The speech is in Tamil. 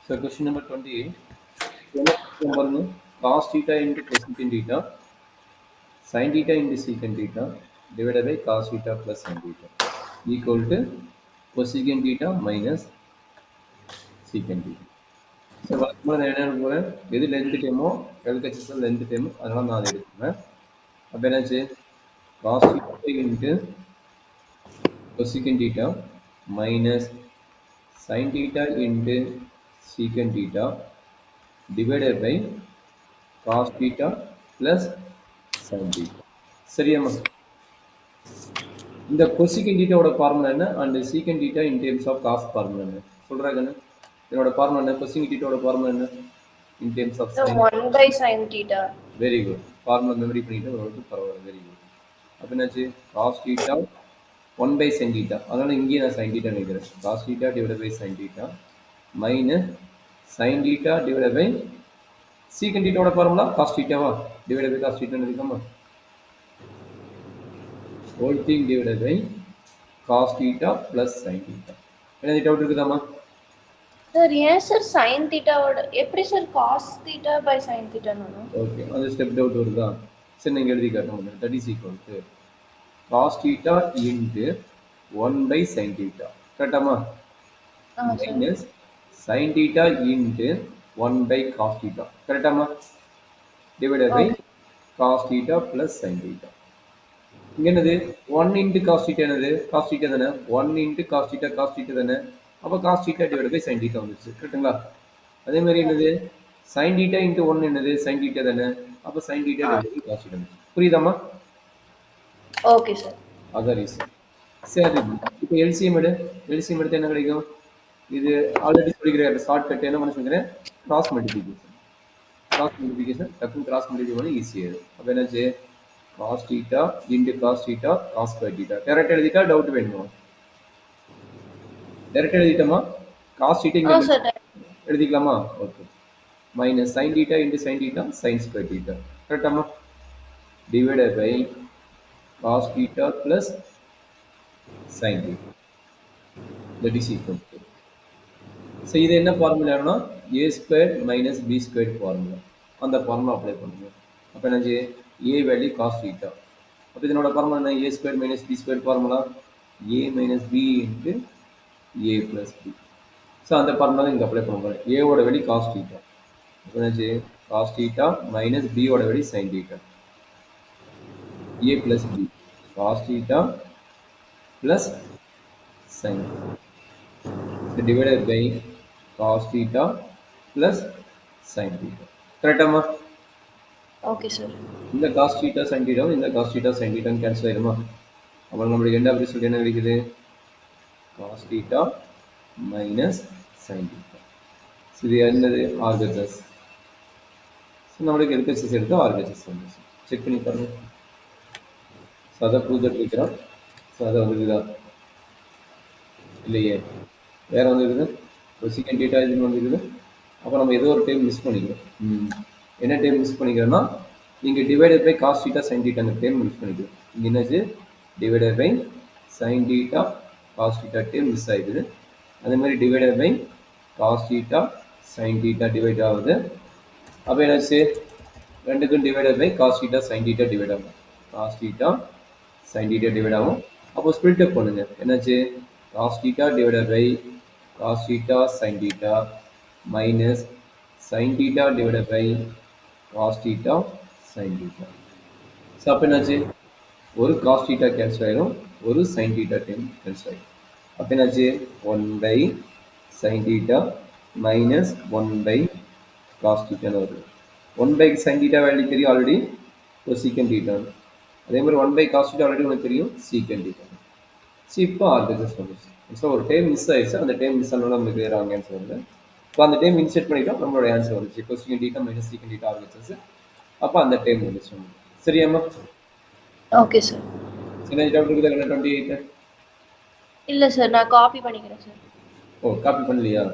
So question number 28. Number cos theta into cosecant theta, sin theta into secant theta divided by cos theta plus sin theta equal to cosecant theta minus secant theta. So வழக்கமாக நான் என்ன எடுக்க போகிறேன், எது லென்த் டைமோ எல்கச்சிஸில் லென்த் டைமோ அதனால் நான் அதை எடுத்துப்பேன். அப்போ என்னாச்சு, cos theta into cosecant theta minus sin theta into secant theta divided by cos theta plus sin theta. சரியாம்மா? இந்த cosecant theta ஓட ஃபார்முலா என்ன and secant theta in terms of cos formula என்ன சொல்றாங்கன்னு? இதோட ஃபார்முலா என்ன? cosecant theta ஓட ஃபார்முலா என்ன in terms of sin? 1 by sin theta. Very good. Formula memory பண்ணிட்டு உங்களுக்கு பரவாயில்ல. Very good. அப்போ என்னாச்சு, cos theta 1 by sin theta. அதனால இங்கேயே நான் sin theta நினைக்கிறேன். cos theta divided by sin theta minus sin theta divided by secant theta ஓட ஃபார்முலா cos theta வா divided by cos theta நினைக்கலாமா? whole thing divided by cos theta plus sin theta. என்ன டவுட் இருக்குதாமா? சார் ஏன் சார் sin theta ஓட எப்படி sir cos theta by sin theta னு? ஓகே, அந்த ஸ்டெப் டவுட் வருதா? சரி நீங்க எழுதி காட்டுங்க. that is equal to cos theta into 1 by sin theta. கரெக்டாமா? minus sin theta into 1 by cos theta. கரெக்டாமா? divided by cos theta plus sin theta. இங்க என்னது 1 into cos theta என்னது? cos theta தானே? 1 into cos theta தானே? அப்ப cos theta divided by sin theta வந்துச்சு. கரெக்ட்டுங்களா? அதே மாதிரி என்னது sin theta into 1 என்னது? sin theta தானே? அப்ப sin theta divided by cos theta வந்துச்சு. புரியுதாமா? Okay sir. அதான் ரீசன். சரி, இப்போ எல்சிஎம் எடுத்து என்ன கிடைக்கும்? இது ஆல்ரெடி சொல்லிக்கிற ஷார்ட்கட் என்ன பண்ண சொல்கிறேன், கிராஸ் மல்டிபிகேஷன் டக்குன்னு கிராஸ் மல்டிபிகேஷன் பண்ணி ஈஸியாக. அப்போ என்னாச்சு, cos theta into cos theta cos square theta. Direct எழுதிட்டா டவுட் வேணுமா? டைரக்ட் எழுதிட்டோமா? cos theta இங்க எழுதிக்கலாமா? Okay. Minus sin theta into sin theta sin square theta. கரெக்டாமா? Divided by cos theta plus sin theta. That is equal to. So இது என்ன ஃபார்முலானா a square minus B square formula. அந்த ஃபார்முலா அப்ளை பண்ணுங்க. அப்போ என்னாச்சு, a வேல்யூ cos theta. அப்போ இதனோட ஃபார்முலா என்ன, a square minus B square formula a minus B into a plus B. So அந்த ஃபார்முலா இங்கே அப்ளை பண்ண போகிறேன். ஏவோட வேல்யூ cos theta. அப்போ என்னாச்சு, cos theta மைனஸ் பியோட value sin theta. a plus B cos theta plus sin theta. So divided by cos theta plus sin theta. கரெக்டாமா? Okay sir. இந்த cos theta sin theta இந்த cos theta sin theta cancel ஆயிருமா? அப்புறம் நம்மளுக்கு எண்ட் ஆஃப் ரிசல்ட் என்ன கிடைக்குது, cos theta minus sin theta. இது என்னது, RHS. நம்மளுக்கு LHS எடுத்து RHS வந்துச்சு. செக் பண்ணி பாருங்க. ஸோ அதை ப்ரூவ் இருக்கிறோம். ஸோ அதை வந்துருக்குதா இல்லையே, வேற வந்துருக்குது, cosecant theta இதுன்னு வந்துருக்குது. அப்போ நம்ம ஏதோ ஒரு டைம் மிஸ் பண்ணிக்கிறோம். என்ன டைம் மிஸ் பண்ணிக்கிறோம்னா, நீங்கள் divided by cos theta sine தீட்டாங்க டைம் மிஸ் பண்ணிக்கிறோம். இங்கே என்னாச்சு, divided by sine theta cos theta time miss ஆகிடுது. அதே மாதிரி divided by cos theta sine theta divide ஆகுது. அப்போ என்னாச்சு, ரெண்டுக்கும் divided by cos theta sine theta divide ஆகும். Cos theta sine theta divide ஆகும். அப்போ ஸ்பிளிட் அப் பண்ணுங்க. என்னாச்சு, cos theta divided by cos theta sin theta minus sin theta divided by cos theta sin theta. So அப்போ என்னாச்சு, ஒரு cos theta கேன்சல் ஆயிடும், ஒரு sin theta டைம் கேன்சல் ஆயிடும். அப்போ என்னாச்சு, 1 by sin theta minus 1 by cos theta வருது. 1 by sin theta வேல்யூ தெரியும் ஆல்ரெடி, ஒரு secant theta. அதே மாதிரி 1 by cos theta ஆல்ரெடி உனக்கு தெரியும், secant theta. ஸோ இப்போ RHS வந்துச்சு. ஸோ ஒரு டைம் மிஸ் ஆயிடுச்சு, அந்த டைம் மிஸ் ஆனாலும் நம்மளுக்கு ராங் ஆன்சர் வருது. இப்போ அந்த டைம் இன்செர்ட் பண்ணிட்டோம், நம்மளோட ஆன்சர் வந்துச்சு. cosecant theta minus secant theta RHS. அப்போ அந்த டைம் வந்துச்சு. சரியாம்மா? Okay sir. என்ன டவுட் இருக்குதா? 28 இல்லை சார், நான் காப்பி பண்ணிக்கிறேன் சார். ஓ, காப்பி பண்ணலையா?